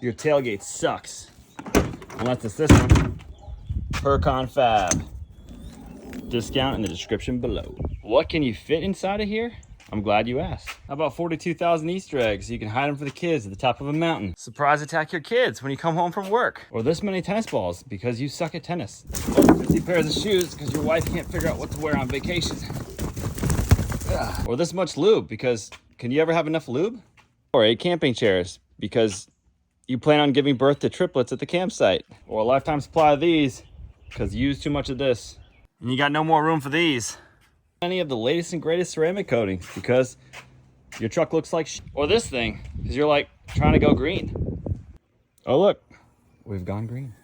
your tailgate sucks. Unless it's this one. HURACAN FAB. Discount in the description below. What can you fit inside of here? I'm glad you asked. How about 42,000 Easter eggs so you can hide them for the kids at the top of a mountain? Surprise attack your kids when you come home from work. Or this many tennis balls because you suck at tennis. Or 50 pairs of shoes because your wife can't figure out what to wear on vacation. Or this much lube because can you ever have enough lube? Or 8 camping chairs because you plan on giving birth to triplets at the campsite. Or a lifetime supply of these because you use too much of this. And you got no more room for these. Any of the latest and greatest ceramic coatings because your truck looks like shit. Or this thing because you're like trying to go green. Oh look, we've gone green.